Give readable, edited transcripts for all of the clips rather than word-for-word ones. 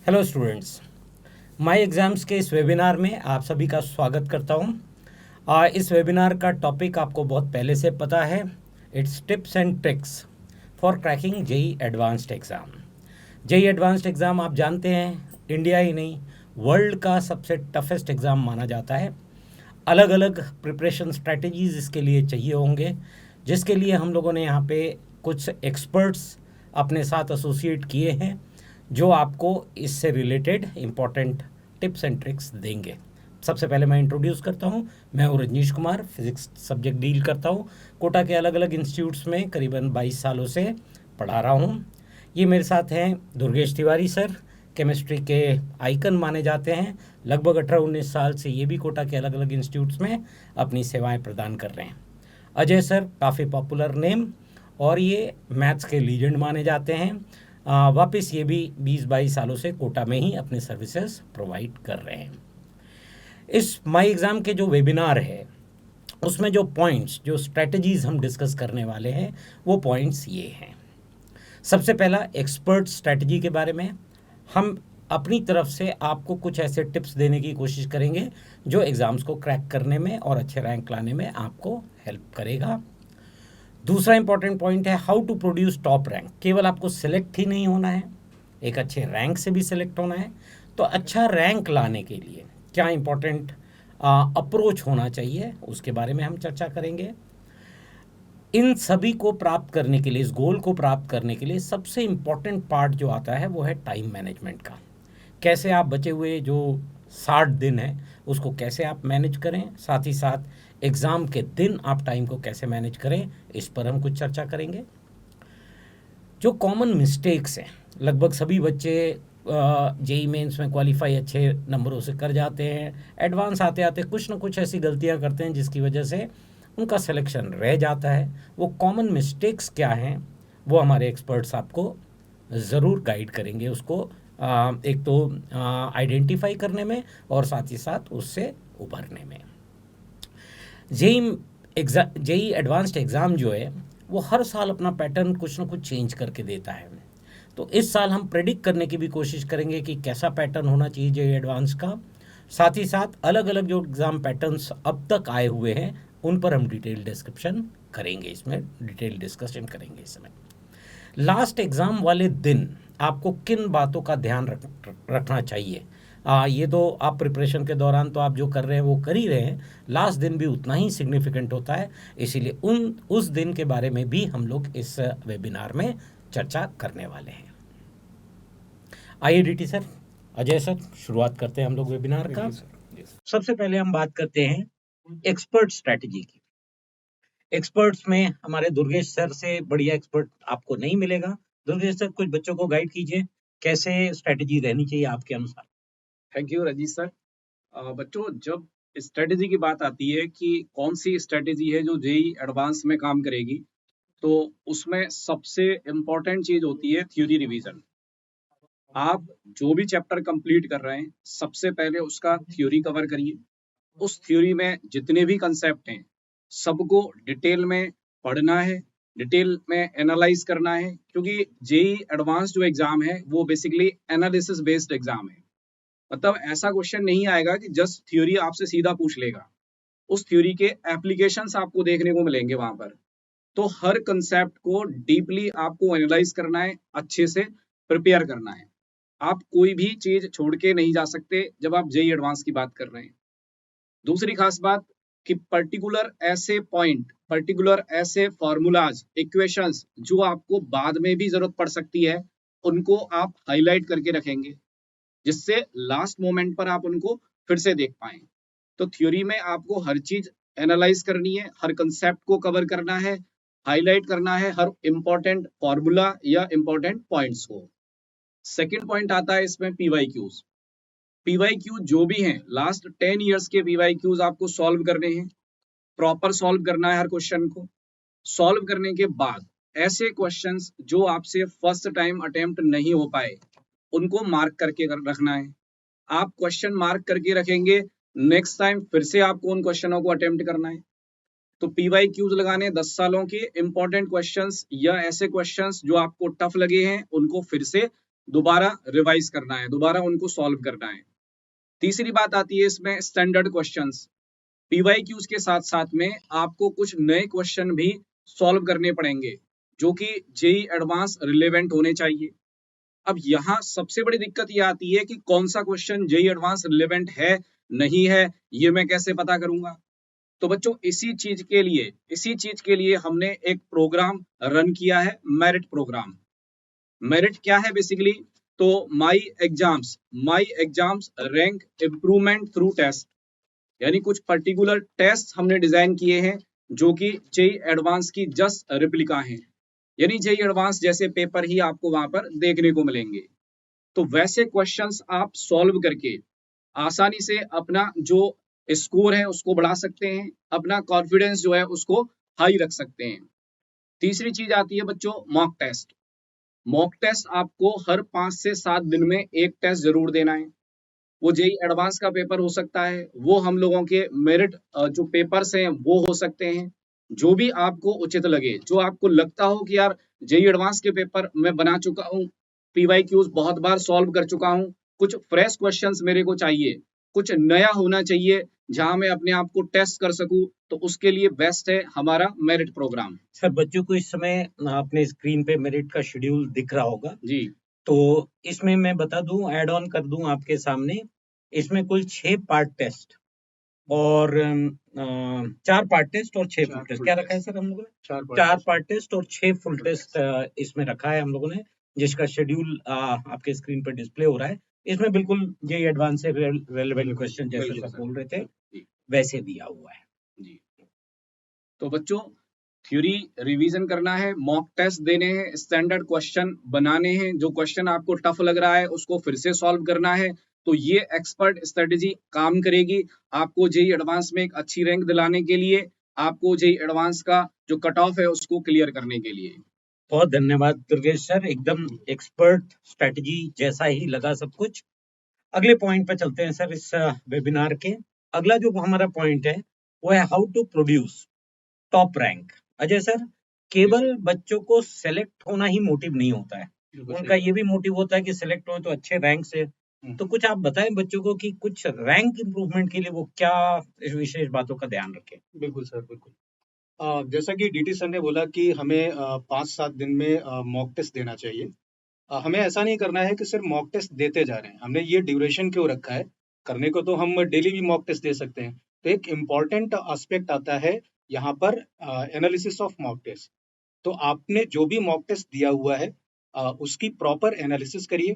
Hello students, my exams के इस webinar में आप सभी का स्वागत करता हूं। इस वेबिनार का टॉपिक आपको बहुत पहले से पता है। It's tips and tricks for cracking JEE advanced exam. JEE advanced exam आप जानते हैं, इंडिया ही नहीं वर्ल्ड का सबसे टफेस्ट एग्ज़ाम माना जाता है। अलग अलग प्रिपरेशन स्ट्रेटजीज़ इसके लिए चाहिए होंगे, जिसके लिए हम लोगों ने यहाँ पे कुछ एक्सपर्ट्स अपने साथ एसोसिएट किए हैं जो आपको इससे related important tips and tricks देंगे। सबसे पहले मैं इंट्रोड्यूस करता हूँ। मैं हूँ Rajneesh Kumar, physics subject deal करता हूँ। कोटा के अलग अलग इंस्टीट्यूट्स में करीबन 22 सालों से पढ़ा रहा हूँ। ये मेरे साथ हैं दुर्गेश तिवारी सर, केमिस्ट्री के आइकन माने जाते हैं। लगभग 18-19 साल से ये भी कोटा के अलग अलग इंस्टीट्यूट्स में अपनी सेवाएं प्रदान कर रहे हैं। अजय सर, काफ़ी पॉपुलर नेम, और ये मैथ्स के लीजेंड माने जाते हैं। वापस ये भी 20-22 सालों से कोटा में ही अपने सर्विसेज प्रोवाइड कर रहे हैं। इस माई एग्ज़ाम के जो वेबिनार है उसमें जो पॉइंट्स, जो स्ट्रेटजीज़ हम डिस्कस करने वाले हैं वो पॉइंट्स ये हैं। सबसे पहला, एक्सपर्ट स्ट्रेटजी के बारे में हम अपनी तरफ से आपको कुछ ऐसे टिप्स देने की कोशिश करेंगे जो एग्ज़ाम्स को क्रैक करने में और अच्छे रैंक लाने में आपको हेल्प करेगा। दूसरा इंपॉर्टेंट पॉइंट है how to produce top rank. केवल आपको सिलेक्ट ही नहीं होना है, एक अच्छे रैंक से भी सिलेक्ट होना है। तो अच्छा रैंक लाने के लिए क्या इंपॉर्टेंट अप्रोच होना चाहिए, उसके बारे में हम चर्चा करेंगे। इन सभी को प्राप्त करने के लिए, इस गोल को प्राप्त करने के लिए सबसे इम्पॉर्टेंट पार्ट जो आता है वो है टाइम मैनेजमेंट का। कैसे आप बचे हुए जो 60 दिन हैं उसको कैसे आप मैनेज करें, साथ ही साथ एग्ज़ाम के दिन आप टाइम को कैसे मैनेज करें, इस पर हम कुछ चर्चा करेंगे। जो कॉमन मिस्टेक्स हैं, लगभग सभी बच्चे जेई मेंस में क्वालिफाई अच्छे नंबरों से कर जाते हैं, एडवांस आते आते कुछ ना कुछ ऐसी गलतियां करते हैं जिसकी वजह से उनका सिलेक्शन रह जाता है। वो कॉमन मिस्टेक्स क्या हैं वो हमारे एक्सपर्ट्स आपको ज़रूर गाइड करेंगे उसको एक तो आइडेंटिफाई करने में और साथ ही साथ उससे उभरने में। जेई एडवांस्ड एग्ज़ाम जो है वो हर साल अपना पैटर्न कुछ ना कुछ चेंज करके देता है। तो इस साल हम प्रेडिक्ट करने की भी कोशिश करेंगे कि कैसा पैटर्न होना चाहिए जेई एडवांस का। साथ ही साथ अलग अलग जो एग्ज़ाम पैटर्न्स अब तक आए हुए हैं उन पर हम डिटेल डिस्क्रिप्शन करेंगे, इसमें डिटेल डिस्कशन करेंगे इसमें। लास्ट एग्ज़ाम वाले दिन आपको किन बातों का ध्यान रखना चाहिए। ये तो आप प्रिपरेशन के दौरान तो आप जो कर रहे हैं वो कर ही रहे हैं, लास्ट दिन भी उतना ही सिग्निफिकेंट होता है, इसीलिए उस दिन के बारे में भी हम लोग इस वेबिनार में चर्चा करने वाले हैं। आइए डीटी सर, अजय सर, शुरुआत करते हैं हम लोग वेबिनार का। सबसे पहले हम बात करते हैं एक्सपर्ट स्ट्रैटेजी की। एक्सपर्ट्स में हमारे दुर्गेश सर से बढ़िया एक्सपर्ट आपको नहीं मिलेगा। दुर्गेश सर, कुछ बच्चों को गाइड कीजिए, कैसे स्ट्रैटेजी रहनी चाहिए आपके अनुसार। Thank you Rajish sir. बच्चों, जब स्ट्रेटेजी की बात आती है कि कौन सी स्ट्रेटेजी है जो जेई एडवांस में काम करेगी, तो उसमें सबसे इम्पोर्टेंट चीज होती है थ्योरी रिवीजन। आप जो भी चैप्टर कंप्लीट कर रहे हैं, सबसे पहले उसका थ्योरी कवर करिए। उस थ्योरी में जितने भी कंसेप्ट हैं सबको डिटेल में पढ़ना है, डिटेल में एनालाइज करना है, क्योंकि जेई एडवांस जो एग्जाम है वो बेसिकली एनालिसिस बेस्ड एग्जाम है। मतलब ऐसा क्वेश्चन नहीं आएगा कि जस्ट थ्योरी आपसे सीधा पूछ लेगा, उस थ्योरी के एप्लीकेशंस आपको देखने को मिलेंगे वहां पर। तो हर कंसेप्ट को डीपली आपको एनालाइज करना है, अच्छे से प्रिपेयर करना है। आप कोई भी चीज छोड़ के नहीं जा सकते जब आप जेई एडवांस की बात कर रहे हैं। दूसरी खास बात कि पर्टिकुलर ऐसे पॉइंट, पर्टिकुलर ऐसे फॉर्मूलाज, इक्वेशंस जो आपको बाद में भी जरूरत पड़ सकती है, उनको आप हाईलाइट करके रखेंगे, जिससे लास्ट मोमेंट पर आप उनको फिर से देख पाए। तो थ्योरी में आपको हर चीज एनालाइज करनी है, हर कंसेप्ट को कवर करना है, हाईलाइट करना है हर इंपॉर्टेंट फॉर्मूला या इंपॉर्टेंट पॉइंट्स को। सेकंड पॉइंट आता है इसमें पीवाईक्यूज। पीवाईक्यू जो भी हैं, लास्ट 10 इयर्स के पीवाईक्यूज आपको सॉल्व करने हैं, प्रॉपर सॉल्व करना है हर क्वेश्चन को। सॉल्व करने के बाद ऐसे क्वेश्चंस जो आपसे फर्स्ट टाइम अटेम्प्ट नहीं हो पाए उनको मार्क करके रखना है। आप क्वेश्चन मार्क करके रखेंगे, नेक्स्ट टाइम फिर से आपको उन क्वेश्चनों को अटेम्प्ट करना है। तो पीवाईक्यूज लगाने 10 सालों के इंपॉर्टेंट क्वेश्चंस या ऐसे क्वेश्चंस जो आपको टफ लगे हैं उनको फिर से दोबारा रिवाइज करना है, दोबारा उनको सॉल्व करना है। तीसरी बात आती है इसमें स्टैंडर्ड क्वेश्चंस। पीवाईक्यूज के साथ साथ में आपको कुछ नए क्वेश्चन भी सॉल्व करने पड़ेंगे जो कि जेई एडवांस रिलेवेंट होने चाहिए। अब यहाँ सबसे बड़ी दिक्कत ये आती है कि कौन सा क्वेश्चन जेई एडवांस रिलेवेंट है नहीं है, ये मैं कैसे पता करूंगा। तो बच्चों इसी चीज के लिए हमने एक प्रोग्राम रन किया है, मेरिट प्रोग्राम। मेरिट क्या है बेसिकली? तो my exams rank improvement through test, यानी कुछ पर्टिकुलर टेस्ट हमने डिजाइन किए हैं जो कि जेई एडवांस की जस्ट रिप्लिका हैं, यानी जेई एडवांस जैसे पेपर ही आपको वहां पर देखने को मिलेंगे। तो वैसे क्वेश्चंस आप सॉल्व करके आसानी से अपना जो स्कोर है उसको बढ़ा सकते हैं, अपना कॉन्फिडेंस जो है उसको हाई रख सकते हैं। तीसरी चीज आती है बच्चों मॉक टेस्ट। मॉक टेस्ट आपको हर 5 से 7 दिन में एक टेस्ट जरूर देना है। वो जेई एडवांस का पेपर हो सकता है, वो हम लोगों के मेरिट जो पेपर्स हैं वो हो सकते हैं। जो भी आपको उचित लगे, जो आपको लगता हो कि यार जेई एडवांस के पेपर मैं बना चुका हूँ, पीवाईक्यूज बहुत बार सॉल्व कर चुका हूँ, कुछ फ्रेश क्वेश्चंस मेरे को चाहिए, कुछ नया होना चाहिए जहां मैं अपने आप को टेस्ट कर सकूं, तो उसके लिए बेस्ट है हमारा मेरिट प्रोग्राम। सर बच्चों को इस समय अपने स्क्रीन पे मेरिट का शेड्यूल दिख रहा होगा, जी तो इसमें मैं बता दूं, ऐड ऑन कर दूं आपके सामने। इसमें कुल 6 पार्ट टेस्ट और 4 पार्ट टेस्ट और 6 फुल टेस्ट क्या रखा है सर हम लोगों ने? 4 पार्ट टेस्ट और 6 फुल टेस्ट इसमें रखा है हम लोगों ने, जिसका शेड्यूल आपके स्क्रीन पर डिस्प्ले हो रहा है। इसमें बिल्कुल ये एडवांस से रेलेवेंट क्वेश्चन जैसे सर बोल रहे थे जी वैसे दिया हुआ है। जी। तो बच्चों थ्योरी रिवीजन करना है, मॉक टेस्ट देने हैं, स्टैंडर्ड क्वेश्चन बनाने हैं, जो क्वेश्चन आपको टफ लग रहा है उसको फिर से सॉल्व करना है। तो ये एक्सपर्ट स्ट्रेटेजी काम करेगी आपको जेई एडवांस में एक अच्छी रैंक दिलाने के लिए, आपको जेई एडवांस का जो कट ऑफ है उसको क्लियर करने के लिए। बहुत धन्यवाद दुर्गेश सर, एकदम एक्सपर्ट स्ट्रेटजी जैसा ही लगा सब कुछ। अगले पॉइंट पे चलते हैं सर इस वेबिनार के। अगला जो हमारा पॉइंट है वो है how to produce top rank. Ajay sir, केवल बच्चों को सेलेक्ट होना ही मोटिव नहीं होता है, उनका ये भी मोटिव होता है कि सेलेक्ट हो तो अच्छे रैंक से। तो कुछ आप बताएं बच्चों को कि कुछ रैंक इंप्रूवमेंट के लिए वो क्या विशेष बातों का ध्यान रखें। बिल्कुल सर, बिल्कुल। जैसा कि डीटी सर ने बोला कि हमें 5-7 दिन में मॉक टेस्ट देना चाहिए। हमें ऐसा नहीं करना है कि सिर्फ मॉक टेस्ट देते जा रहे हैं। हमने ये ड्यूरेशन क्यों रखा है? करने को तो हम डेली भी मॉक टेस्ट दे सकते हैं। तो एक इम्पॉर्टेंट एस्पेक्ट आता है यहाँ पर, एनालिसिस ऑफ मॉक टेस्ट। तो आपने जो भी मॉक टेस्ट दिया हुआ है उसकी प्रॉपर एनालिसिस करिए।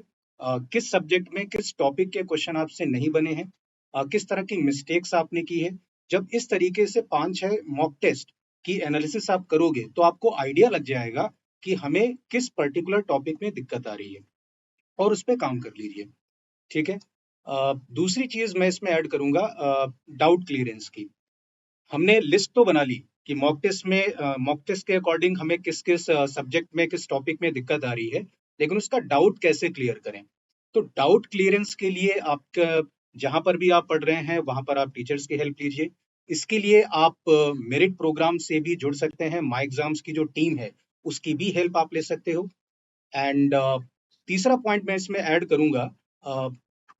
किस सब्जेक्ट में किस टॉपिक के क्वेश्चन आपसे नहीं बने हैं, किस तरह की मिस्टेक्स आपने की है। जब इस तरीके से 5-6 मॉक टेस्ट की एनालिसिस आप करोगे तो आपको आइडिया लग जाएगा कि हमें किस पर्टिकुलर टॉपिक में दिक्कत आ रही है और उस पर काम कर लीजिए। ठीक है। दूसरी चीज मैं इसमें ऐड करूंगा डाउट क्लियरेंस की। हमने लिस्ट तो बना ली कि मॉक टेस्ट के अकॉर्डिंग हमें किस किस सब्जेक्ट में किस टॉपिक में दिक्कत आ रही है, लेकिन उसका डाउट कैसे क्लियर करें। तो डाउट क्लियरेंस के लिए आपका जहां पर भी आप पढ़ रहे हैं वहां पर आप टीचर्स की हेल्प लीजिए। इसके लिए आप मेरिट प्रोग्राम से भी जुड़ सकते हैं। माई एग्जाम्स की जो टीम है उसकी भी हेल्प आप ले सकते हो। एंड तीसरा पॉइंट मैं इसमें ऐड करूंगा,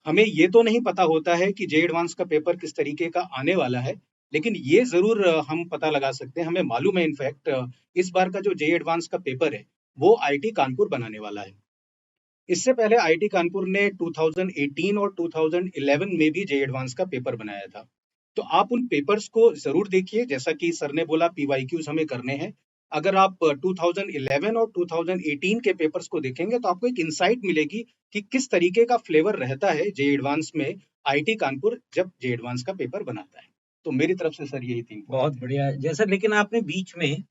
हमें ये तो नहीं पता होता है कि जे एडवांस का पेपर किस तरीके का आने वाला है, लेकिन ये जरूर हम पता लगा सकते हैं, हमें मालूम है इनफैक्ट इस बार का जो जे एडवांस का पेपर है वो आईटी कानपुर बनाने वाला है। इससे पहले आईटी कानपुर ने 2018 और 2011 में भी जे एडवांस का पेपर बनाया था। तो आप उन पेपर्स को जरूर देखिए। जैसा कि सर ने बोला पीवाईक्यूज हमें करने हैं। अगर आप 2011 और 2018 के पेपर्स को देखेंगे तो आपको एक इंसाइट मिलेगी कि किस तरीके का फ्लेवर रहता है जे एडवांस में आईटी कानपुर जब जे एडवांस का पेपर बनाता है। तो मेरी तरफ से सर यही 3 बहुत बढ़िया। जैसा लेकिन आपने बीच में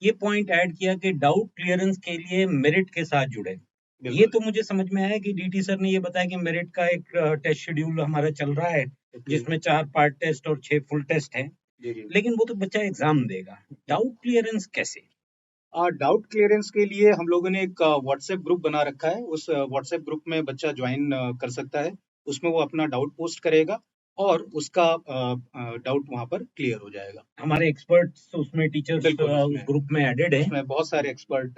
ये पॉइंट ऐड किया कि डाउट क्लियरेंस के लिए मेरिट के साथ जुड़े, ये तो मुझे समझ में आया कि डीटी सर ने ये बताया कि मेरिट का एक टेस्ट शेड्यूल हमारा चल रहा है जिसमें 4 पार्ट टेस्ट और 6 फुल टेस्ट हैं, लेकिन वो तो बच्चा एग्जाम देगा, डाउट क्लियरेंस कैसे? डाउट क्लियरेंस के लिए हम लोगों ने एक व्हाट्सएप ग्रुप बना रखा है। उस व्हाट्सएप ग्रुप में बच्चा ज्वाइन कर सकता है। उसमें वो अपना डाउट पोस्ट करेगा और उसका डाउट वहां पर क्लियर हो जाएगा। हमारे एक्सपर्ट्स उसमें टीचर्स बिल्कुल, उस उसमें ग्रुप में एडेड हैं। उसमें बहुत सारे एक्सपर्ट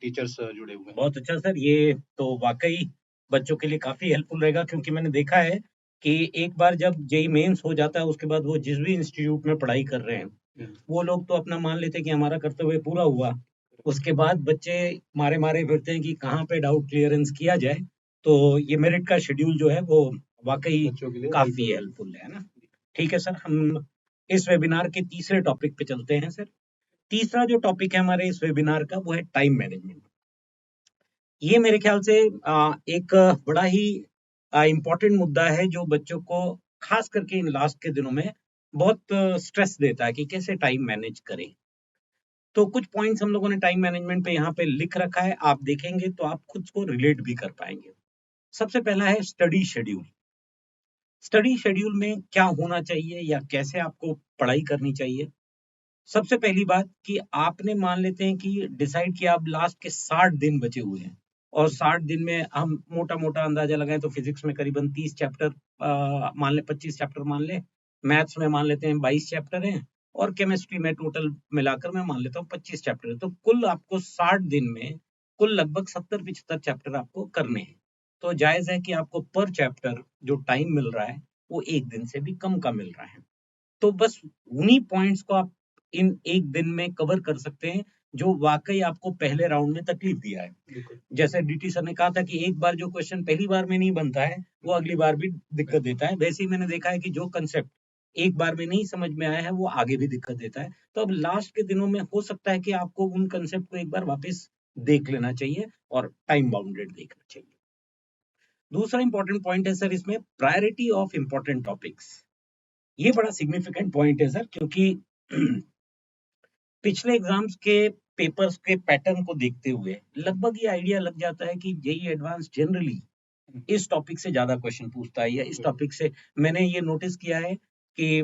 टीचर्स जुड़े हुए हैं। बहुत अच्छा सर, ये तो वाकई बच्चों के लिए काफी हेल्पफुल रहेगा, क्योंकि मैंने देखा है कि एक बार जब जेई मेंस हो जाता है उसके बाद वो जिस भी इंस्टीट्यूट में पढ़ाई कर रहे हैं हम्म, वो लोग तो अपना मान लेते हैं कि हमारा कर्तव्य पूरा हुआ। उसके बाद बच्चे मारे मारे फिरते हैं कि कहाँ पे डाउट क्लियरेंस किया जाए। तो ये मेरिट का शेड्यूल जो है वो वाकई बच्चों के लिए काफी helpful हेल्पफुल है ना। ठीक है सर, हम इस वेबिनार के तीसरे टॉपिक पे चलते हैं सर। तीसरा जो टॉपिक है हमारे इस वेबिनार का वो है टाइम मैनेजमेंट। ये मेरे ख्याल से एक बड़ा ही इम्पोर्टेंट मुद्दा है जो बच्चों को खास करके इन लास्ट के दिनों में बहुत स्ट्रेस देता है कि कैसे टाइम मैनेज करें। तो कुछ पॉइंट्स हम लोगों ने टाइम मैनेजमेंट पे यहाँ पे लिख रखा है, आप देखेंगे तो आप खुद को रिलेट भी कर पाएंगे। सबसे पहला है स्टडी शेड्यूल। स्टडी शेड्यूल में क्या होना चाहिए या कैसे आपको पढ़ाई करनी चाहिए। सबसे पहली बात कि आपने मान लेते हैं कि डिसाइड किया अब लास्ट के 60 दिन बचे हुए हैं और 60 दिन में हम मोटा मोटा अंदाजा लगाएं तो फिजिक्स में करीबन 30 चैप्टर मान ले, 25 चैप्टर मान ले, मैथ्स में मान लेते हैं 22 चैप्टर हैं और केमिस्ट्री में टोटल मिलाकर मैं मान लेता हूँ 25 चैप्टर है। तो कुल आपको 60 दिन में कुल लगभग 70-75 चैप्टर आपको करने हैं। तो जायज है कि आपको पर चैप्टर जो टाइम मिल रहा है वो एक दिन से भी कम का मिल रहा है। तो बस उन्हीं पॉइंट्स को आप इन एक दिन में कवर कर सकते हैं जो वाकई आपको पहले राउंड में तकलीफ दिया है। बिल्कुल। जैसे डीटी सर ने कहा था कि एक बार जो क्वेश्चन पहली बार में नहीं बनता है वो अगली बार भी दिक्कत देता है, वैसे ही मैंने देखा है कि जो कंसेप्ट एक बार में नहीं समझ में आया है वो आगे भी दिक्कत देता है। तो अब लास्ट के दिनों में हो सकता है कि आपको उन कंसेप्ट को एक बार वापस देख लेना चाहिए और टाइम बाउंडेड देखना चाहिए। दूसरा इंपॉर्टेंट पॉइंट है सर इसमें प्रायोरिटी ऑफ इंपॉर्टेंट टॉपिक्स। ये बड़ा सिग्निफिकेंट पॉइंट है सर, क्योंकि पिछले एग्जाम्स के पेपर्स के पैटर्न को देखते हुए लगभग ये आइडिया लग जाता है कि जेई एडवांस जनरली इस टॉपिक से ज्यादा क्वेश्चन पूछता है या इस टॉपिक से। मैंने ये नोटिस किया है कि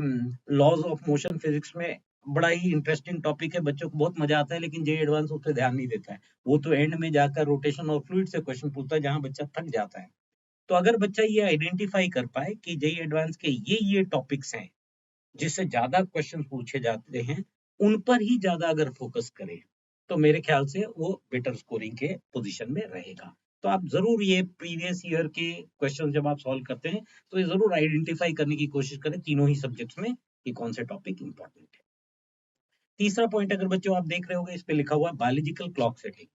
लॉज ऑफ मोशन फिजिक्स में बड़ा ही इंटरेस्टिंग टॉपिक है, बच्चों को बहुत मजा आता है, लेकिन जेई एडवांस उस पर ध्यान नहीं देता है। वो तो एंड में जाकर रोटेशन और फ्लूइड से क्वेश्चन पूछता है जहां बच्चा थक जाता है। तो अगर बच्चा ये आइडेंटिफाई कर पाए कि जेई एडवांस के ये टॉपिक्स हैं जिससे ज्यादा क्वेश्चन पूछे जाते हैं, उन पर ही ज्यादा अगर फोकस करें तो मेरे ख्याल से वो बेटर स्कोरिंग के पोजीशन में रहेगा। तो आप जरूर ये प्रीवियस ईयर के क्वेश्चन जब आप सॉल्व करते हैं तो ये जरूर आइडेंटिफाई करने की कोशिश करें तीनों ही सब्जेक्ट्स में कि कौन से टॉपिक इंपॉर्टेंट है। तीसरा पॉइंट अगर बच्चों आप देख रहे होंगे इस पे लिखा हुआ biological clock setting.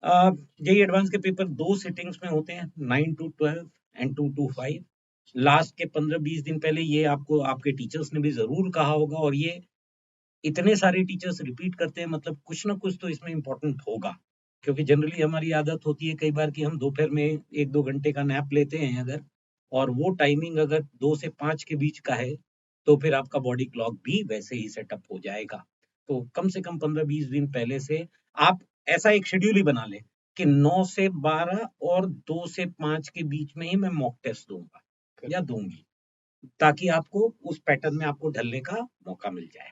JEE advance के पेपर 2 सिटिंग्स में होते हैं, 9 to 12 एंड 2 to 5। लास्ट के 15-20 दिन पहले ये आपको आपके टीचर्स ने भी जरूर कहा होगा और ये इतने सारे टीचर्स रिपीट करते हैं, मतलब कुछ ना कुछ तो इसमें इम्पोर्टेंट होगा। क्योंकि जनरली हमारी आदत होती है कई बार कि हम दोपहर में 1-2 घंटे का नैप लेते हैं अगर, और वो टाइमिंग अगर 2 से 5 के बीच का है तो फिर आपका बॉडी क्लॉक भी वैसे ही सेटअप हो जाएगा। तो कम से कम 15-20 दिन पहले से आप ऐसा एक शेड्यूल ही बना लें कि 9 से 12 और 2 से 5 के बीच में ही मैं मॉक टेस्ट दूंगा या दूंगी, ताकि आपको उस पैटर्न में आपको ढलने का मौका मिल जाए।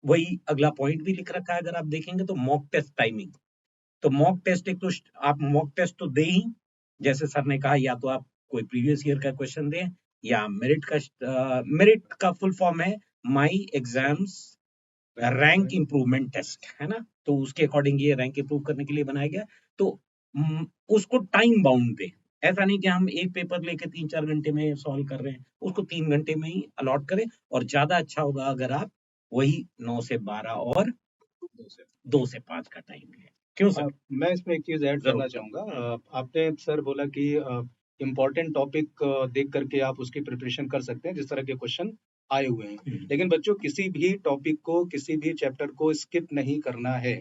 वही अगला पॉइंट भी लिख रखा है अगर आप देखेंगे तो मॉक टेस्ट टाइमिंग। तो मॉक टेस्ट एक तो आप मॉक टेस्ट तो दे ही, जैसे सर ने कहा, या तो आप कोई प्रीवियस ईयर का क्वेश्चन दें या मेरिट का फुल फॉर्म है my exams rank improvement test, है ना। तो उसके अकॉर्डिंग ये रैंक इम्प्रूव करने के लिए बनाया गया। तो उसको टाइम बाउंड पे, ऐसा नहीं कि हम एक पेपर लेके 3-4 घंटे में सॉल्व कर रहे हैं, उसको 3 घंटे में ही अलॉट करें। और ज्यादा अच्छा होगा अगर आप वही 9 से 12 और 2 से 5 का टाइम लें। क्यों सर? मैं इसमें एक चीज ऐड जरूर। करना चाहूंगा। आपने सर बोला कि इम्पोर्टेंट टॉपिक देख करके आप उसकी प्रिपरेशन कर सकते हैं जिस तरह के क्वेश्चन आए हुए हैं। लेकिन बच्चों, किसी भी टॉपिक को, किसी भी चैप्टर को स्किप नहीं करना है।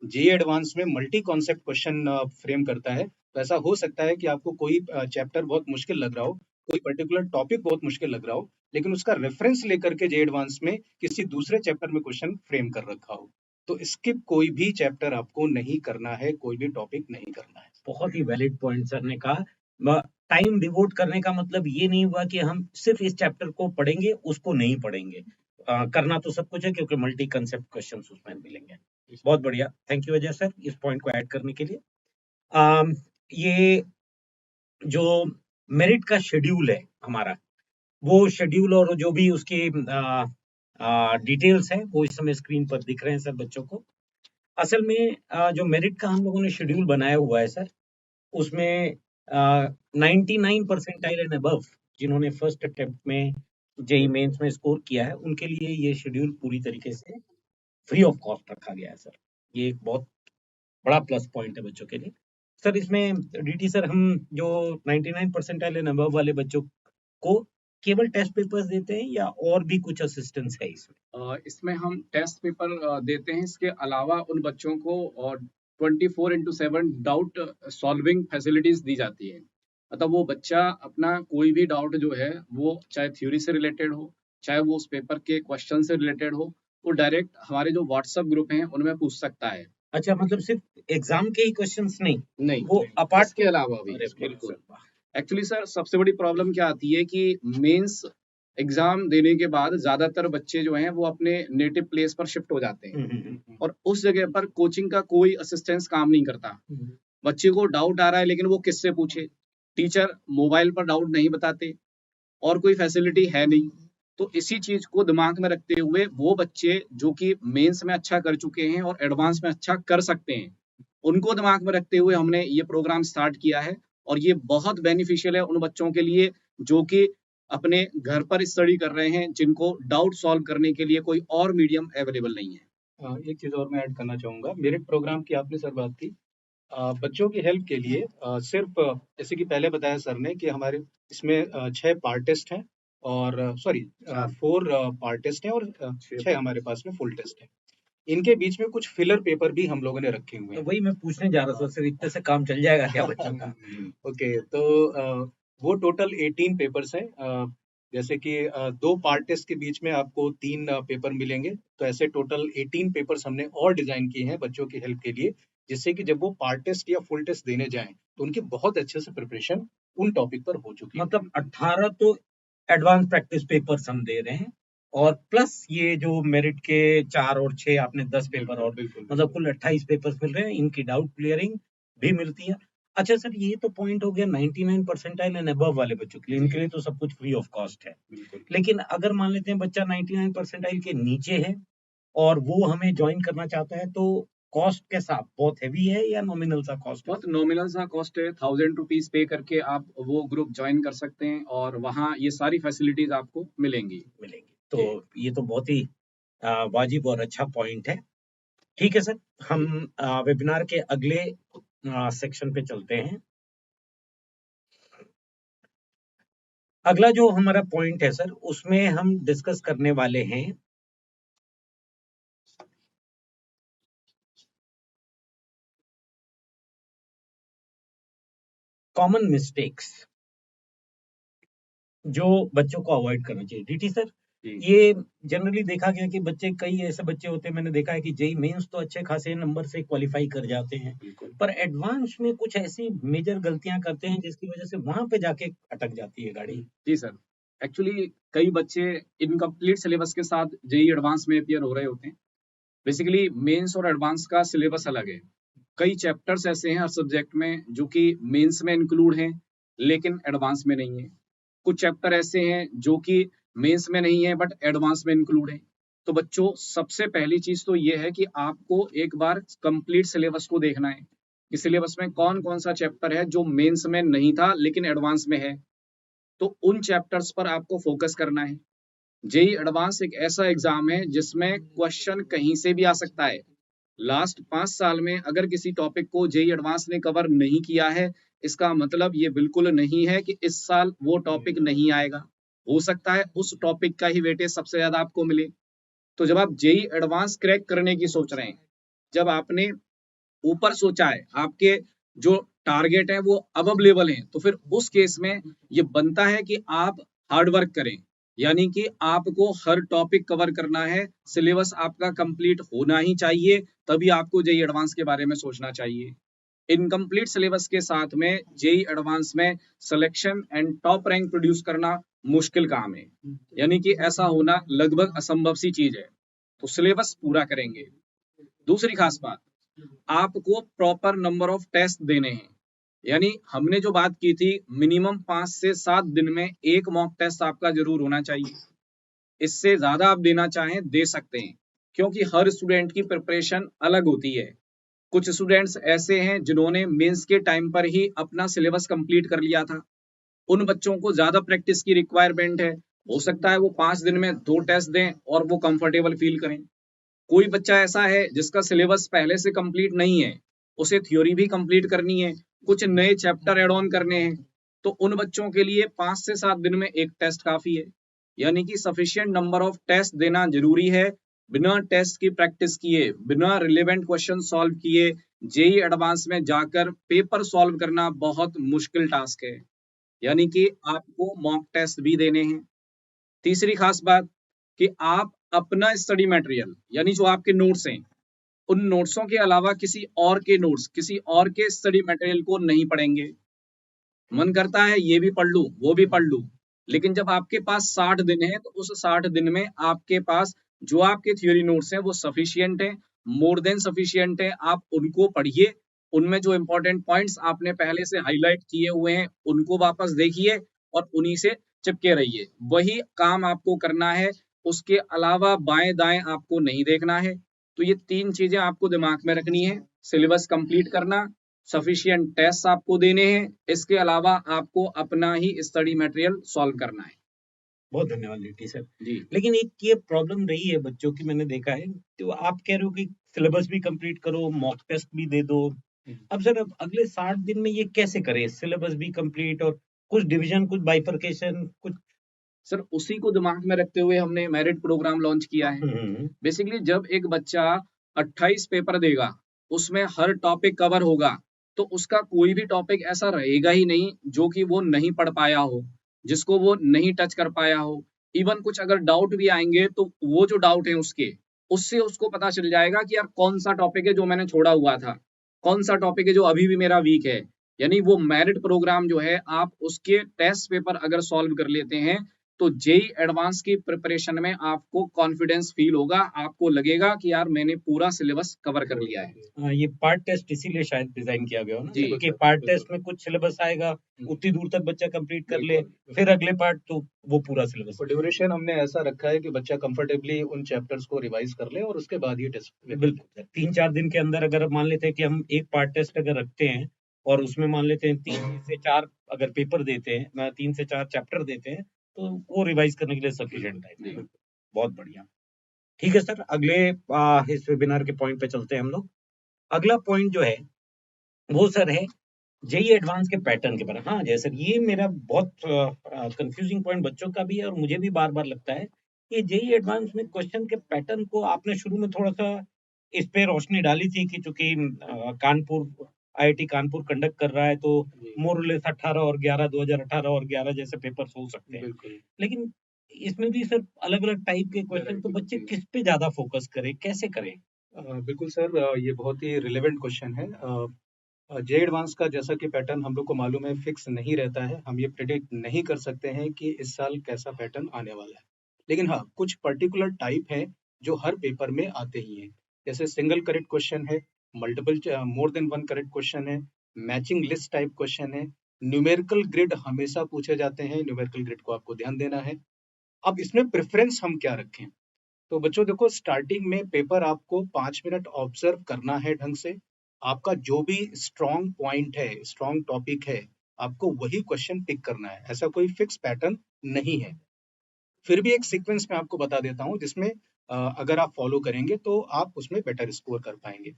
जेई एडवांस में मल्टी कॉन्सेप्ट क्वेश्चन फ्रेम करता है, तो ऐसा हो सकता है कि आपको कोई चैप्टर बहुत मुश्किल लग रहा हो, कोई पर्टिकुलर टॉपिक बहुत मुश्किल लग रहा हो, लेकिन उसका रेफरेंस लेकर के जेई एडवांस में किसी दूसरे चैप्टर में क्वेश्चन फ्रेम कर रखा हो। तो स्किप कोई भी चैप्टर आपको नहीं करना है, कोई भी टॉपिक नहीं करना है। बहुत ही वैलिड पॉइंट सर ने कहा। टाइम डिवोट करने का मतलब ये नहीं हुआ कि हम सिर्फ इस चैप्टर को पढ़ेंगे उसको नहीं पढ़ेंगे। करना तो सब कुछ है क्योंकि मल्टी कंसेप्ट क्वेश्चंस उसमें मिलेंगे। बहुत बढ़िया, थैंक यू अजय सर इस पॉइंट को ऐड करने के लिए। ये जो मेरिट का शेड्यूल है हमारा, वो शेड्यूल और जो भी उसकी डिटेल्स हैं वो इस समय स्क्रीन पर दिख रहे हैं सर बच्चों को। असल में जो मेरिट का हम लोगों ने शेड्यूल बनाया हुआ है सर, उसमें 99 परसेंटाइल एंड अबव जिन्होंने फर्स्ट अटेम्प्ट में जेई मेंस में स्कोर किया है, उनके लिए ये शेड्यूल पूरी तरीके से फ्री ऑफ कॉस्ट रखा गया है सर। ये एक बहुत बड़ा प्लस पॉइंट है बच्चों के लिए। सर इसमें डीटी सर हम जो 99 परसेंटाइल एंड अबव वाले बच्चों को केवल टेस्ट पेपर्स देते हैं या और भी कुछ असिस्टेंस है इसमें? इसमें हम टेस्ट पेपर देते हैं, इसके अलावा उन बच्चों को और 24/7 डाउट सॉल्विंग फैसिलिटीज दी जाती है। मतलब वो बच्चा अपना कोई भी डाउट जो है वो चाहे थ्योरी से रिलेटेड हो, चाहे वो उस पेपर के क्वेश्चन से रिलेटेड हो, वो डायरेक्ट हमारे जो व्हाट्सएप ग्रुप हैं उनमें पूछ सकता है। अच्छा, मतलब सिर्फ एग्जाम के ही क्वेश्चंस नहीं, नहीं, वो अपार्ट इसके अलावा भी। अरे बिल्कुल। वाह। एक्चुअली सर सबसे बड़ी प्रॉब्लम क्या आती है कि मेंस एग्जाम देने के बाद ज्यादातर बच्चे जो हैं वो अपने नेटिव प्लेस पर शिफ्ट हो जाते हैं और उस जगह पर कोचिंग का कोई असिस्टेंस काम नहीं करता। बच्चे को डाउट आ रहा है लेकिन वो किससे पूछे, टीचर मोबाइल पर डाउट नहीं बताते और कोई फैसिलिटी है नहीं। तो इसी चीज को दिमाग में रखते हुए वो बच्चे जो कि मेंस में अच्छा कर चुके हैं और एडवांस में अच्छा कर सकते हैं, उनको दिमाग में रखते हुए हमने ये प्रोग्राम स्टार्ट किया है और ये बहुत बेनिफिशियल है उन बच्चों के लिए जो कि अपने घर पर स्टडी कर रहे हैं, जिनको डाउट सॉल्व करने के लिए कोई और मीडियम अवेलेबल नहीं है। एक चीज और मैं ऐड करना चाहूंगा, मेरिट प्रोग्राम की आपने सर बात की। बच्चों की हेल्प के लिए सिर्फ जैसे कि पहले बताया सर ने कि हमारे इसमें 6 पार्ट टेस्ट हैं और सॉरी 4 पार्ट टेस्ट हैं और 6 हमारे पास में फुल टेस्ट है। इनके बीच में कुछ फिलर पेपर भी हम लोगों ने रखे हुए तो हैं। वही मैं पूछने जा रहा था सर, इतने से काम चल जाएगा क्या बच्चों का? ओके, तो वो टोटल 18 पेपर्स हैं। जैसे कि 2 पार्ट टेस्ट के बीच में आपको 3 पेपर मिलेंगे, तो ऐसे टोटल 18 पेपर्स हमने और डिजाइन किए हैं बच्चों की हेल्प के लिए, जिससे कि जब वो पार्ट टेस्ट या फुल टेस्ट देने जाएं तो उनकी बहुत अच्छे से प्रिपरेशन उन टॉपिक पर हो चुकी है। मतलब 18 तो एडवांस प्रैक्टिस पेपर्स हम दे रहे हैं और प्लस ये जो मेरिट के 4 और 6 आपने 10 पेपर और बिल्कुल मतलब कुल 28 पेपर्स मिल रहे हैं, इनकी डाउट क्लियरिंग भी मिलती है। अच्छा सर, ये तो पॉइंट हो गया 99 परसेंटाइल एंड अबव वाले बच्चों के लिए, इनके लिए तो सब कुछ फ्री ऑफ कॉस्ट है। बिल्कुल। लेकिन अगर मान लेते हैं बच्चा 99 परसेंटाइल के नीचे है और वो हमें ज्वाइन करना चाहता है, तो कॉस्ट कैसा, बहुत हैवी है या नॉमिनल सा कॉस्ट है? बहुत नॉमिनल सा कॉस्ट है, 1000 रुपीज पे करके आप वो ग्रुप ज्वाइन कर सकते हैं और वहाँ ये सारी फैसिलिटीज आपको मिलेंगी। तो ये तो बहुत ही वाजिब और अच्छा पॉइंट है। ठीक है सर, हम वेबिनार के अगले सेक्शन पे चलते हैं। अगला जो हमारा पॉइंट है सर, उसमें हम डिस्कस करने वाले हैं कॉमन मिस्टेक्स जो बच्चों को अवॉइड करना चाहिए। डीटी सर, ये जनरली देखा गया कि बच्चे, कई ऐसे बच्चे होते हैं, मैंने देखा है कि जेई मेंस तो अच्छे खासे नंबर से क्वालिफाई कर जाते हैं, पर एडवांस में कुछ ऐसी मेजर गलतियां करते हैं जिसकी वजह से वहां पे जाके अटक जाती है गाड़ी। जी सर, एक्चुअली कई बच्चे इनकम्प्लीट सिलेबस के साथ जेई एडवांस में अपियर हो रहे होते हैं। बेसिकली मेंस और एडवांस का सिलेबस अलग है। कई चैप्टर्स ऐसे हैं हर सब्जेक्ट में जो कि मेंस में इंक्लूड हैं लेकिन एडवांस में नहीं है। कुछ चैप्टर ऐसे हैं जो कि मेंस में नहीं है बट एडवांस में इंक्लूड है। तो बच्चों, सबसे पहली चीज तो ये है कि आपको एक बार कंप्लीट सिलेबस को देखना है कि सिलेबस में कौन कौन सा चैप्टर है जो मेंस में नहीं था लेकिन एडवांस में है। तो उन चैप्टर्स पर आपको फोकस करना है। जेई एडवांस एक ऐसा एग्जाम है जिसमें क्वेश्चन कहीं से भी आ सकता है। लास्ट 5 साल में अगर किसी टॉपिक को जेई एडवांस ने कवर नहीं किया है, इसका मतलब ये बिल्कुल नहीं है कि इस साल वो टॉपिक नहीं आएगा। हो सकता है उस टॉपिक का ही वेटेज सबसे ज्यादा आपको मिले। तो जब आप जेई एडवांस क्रैक करने की सोच रहे हैं, जब आपने ऊपर सोचा है, आपके जो टारगेट है वो अबव लेवल है, तो फिर उस केस में ये बनता है कि आप हार्ड वर्क करें। यानी कि आपको हर टॉपिक कवर करना है, सिलेबस आपका कंप्लीट होना ही चाहिए, तभी आपको जेई एडवांस के बारे में सोचना चाहिए। इनकम्प्लीट सिलेबस के साथ में जेई एडवांस में selection and top rank produce करना मुश्किल काम है, यानी कि ऐसा होना लगभग असंभव सी चीज है। तो सिलेबस पूरा करेंगे। दूसरी खास बात, आपको प्रॉपर नंबर ऑफ टेस्ट देने हैं। यानी हमने जो बात की थी, मिनिमम 5 से 7 दिन में एक मॉक टेस्ट आपका जरूर होना चाहिए। इससे ज्यादा आप देना चाहें दे सकते हैं, क्योंकि हर स्टूडेंट की प्रिपरेशन अलग होती है। कुछ स्टूडेंट्स ऐसे हैं जिन्होंने मेंस के टाइम पर ही अपना सिलेबस कंप्लीट कर लिया था, उन बच्चों को ज्यादा प्रैक्टिस की रिक्वायरमेंट है। हो सकता है वो 5 दिन में 2 टेस्ट दें और वो कंफर्टेबल फील करें। कोई बच्चा ऐसा है जिसका सिलेबस पहले से कंप्लीट नहीं है, उसे थ्योरी भी कंप्लीट करनी है, कुछ नए चैप्टर ऐड ऑन करने हैं, तो उन बच्चों के लिए 5 से 7 दिन में एक टेस्ट काफी है। यानी कि सफिशिएंट नंबर ऑफ टेस्ट देना जरूरी है। बिना टेस्ट की प्रैक्टिस किए, बिना रिलेवेंट क्वेश्चन सॉल्व किए जेई एडवांस में जाकर पेपर सॉल्व करना बहुत मुश्किल टास्क है। यानी कि आपको मॉक टेस्ट भी देने हैं। तीसरी खास बात कि आप अपना स्टडी मटेरियल यानी जो आपके नोट्स हैं, उन नोट्सों के अलावा किसी और के नोट्स, किसी और के स्टडी मटेरियल को नहीं पढ़ेंगे। मन करता है ये भी पढ़ लूं, वो भी पढ़ लूं, लेकिन जब आपके पास 60 दिन है तो उस 60 दिन में आपके पास जो आपके थ्योरी नोट्स हैं वो सफिशिएंट है, मोर देन सफिशिएंट है। आप उनको पढ़िए, उनमें जो इंपॉर्टेंट पॉइंट्स आपने पहले से हाईलाइट किए हुए हैं उनको वापस देखिए और उन्हीं से चिपके रहिए। वही काम आपको करना है, उसके अलावा बाएं दाएं आपको नहीं देखना है। तो ये 3 चीजें आपको दिमाग में रखनी है। सिलेबस कंप्लीट करना, सफिशिएंट टेस्ट आपको देने हैं, इसके अलावा आपको अपना ही स्टडी मटेरियल सॉल्व करना है। बहुत धन्यवाद डीटी सर। जी लेकिन एक ये प्रॉब्लम रही है बच्चों की, मैंने देखा है, तो आप कह रहे हो कि सिलेबस भी कंप्लीट करो, मॉक टेस्ट भी दे दो। अब सर, अब अगले 60 दिन में ये कैसे करें? सिलेबस भी कंप्लीट और कुछ डिवीजन, कुछ बाइफरकेशन, कुछ। सर, उसी को दिमाग में रखते हुए हमने मेरिट प्रोग्राम लॉन्च किया है। बेसिकली जब एक बच्चा 28 पेपर देगा, उसमें हर टॉपिक कवर होगा, तो उसका कोई भी टॉपिक ऐसा रहेगा ही नहीं जो कि वो नहीं पढ़ पाया हो, जिसको वो नहीं टच कर पाया हो। इवन कुछ अगर डाउट भी आएंगे तो वो जो डाउट है उससे उसको पता चल जाएगा कि यार कौन सा टॉपिक है जो मैंने छोड़ा हुआ था, कौन सा टॉपिक है जो अभी भी मेरा वीक है। यानी वो मेरिट प्रोग्राम जो है, आप उसके टेस्ट पेपर अगर सॉल्व कर लेते हैं तो जेई एडवांस की प्रिपरेशन में आपको कॉन्फिडेंस फील होगा, आपको लगेगा कि यार मैंने पूरा सिलेबस कवर कर लिया है। ये पार्ट टेस्ट इसीलिए शायद डिजाइन किया गया हो ना, जी, क्योंकि पार्ट टेस्ट में कुछ सिलेबस आएगा, उतनी दूर तक बच्चा कंप्लीट कर ले, फिर अगले पार्ट तो वो पूरा सिलेबस। तो ड्यूरेशन हमने ऐसा रखा है कि बच्चा कंफर्टेबली उन चैप्टर्स को रिवाइज कर ले और उसके बाद ही टेस्ट। बिल्कुल, 3-4 दिन के अंदर अगर मान लेते हैं कि हम एक पार्ट टेस्ट अगर रखते हैं और उसमें मान लेते हैं 3 से 4 अगर पेपर देते हैं, 3 से 4 चैप्टर देते हैं, तो वो रिवाइज करने के लिए सफिशिएंट टाइम है। बहुत बढ़िया। ठीक है सर, अगले इस वेबिनार के पॉइंट पे चलते हैं हम लोग। अगला पॉइंट जो है वो सर है जेई एडवांस के पैटर्न के बारे में। हाँ जय सर, ये मेरा बहुत कंफ्यूजिंग पॉइंट बच्चों का भी है और मुझे भी बार बार लगता है कि जेई एडवांस में क्वेश्चन के पैटर्न को आपने शुरू में थोड़ा सा इस पे रोशनी डाली थी कि चूंकि कानपुर आईआईटी कानपुर कंडक्ट कर रहा है तो मोरलेस 18 और 11 2018 और 11 जैसे पेपर्स हो सकते हैं। लेकिन इसमें भी सर अलग अलग टाइप के क्वेश्चन, तो बच्चे किस पे ज्यादा फोकस करें, कैसे करें? बिल्कुल सर, ये बहुत ही रिलेवेंट क्वेश्चन है। जे एडवांस का जैसा कि पैटर्न हम लोग को मालूम है फिक्स नहीं रहता है, हम ये प्रेडिक्ट नहीं कर सकते हैं कि इस साल कैसा पैटर्न आने वाला है। लेकिन हाँ, कुछ पर्टिकुलर टाइप है जो हर पेपर में आते ही हैं। जैसे सिंगल करेक्ट क्वेश्चन है, multiple more than one correct question है, मैचिंग लिस्ट टाइप क्वेश्चन है, न्यूमेरिकल ग्रिड हमेशा पूछे जाते हैं, न्यूमेरिकल ग्रिड को आपको ध्यान देना है। अब इसमें प्रेफरेंस हम क्या रखें? तो बच्चों देखो, स्टार्टिंग में पेपर आपको 5 मिनट ऑब्जर्व करना है ढंग से। आपका जो भी स्ट्रॉन्ग पॉइंट है, स्ट्रॉन्ग टॉपिक है, आपको वही क्वेश्चन पिक करना है। ऐसा कोई फिक्स पैटर्न नहीं है। फिर भी एक सीक्वेंस में आपको बता देता हूँ जिसमें अगर आप फॉलो करेंगे तो आप उसमें बेटर स्कोर कर पाएंगे।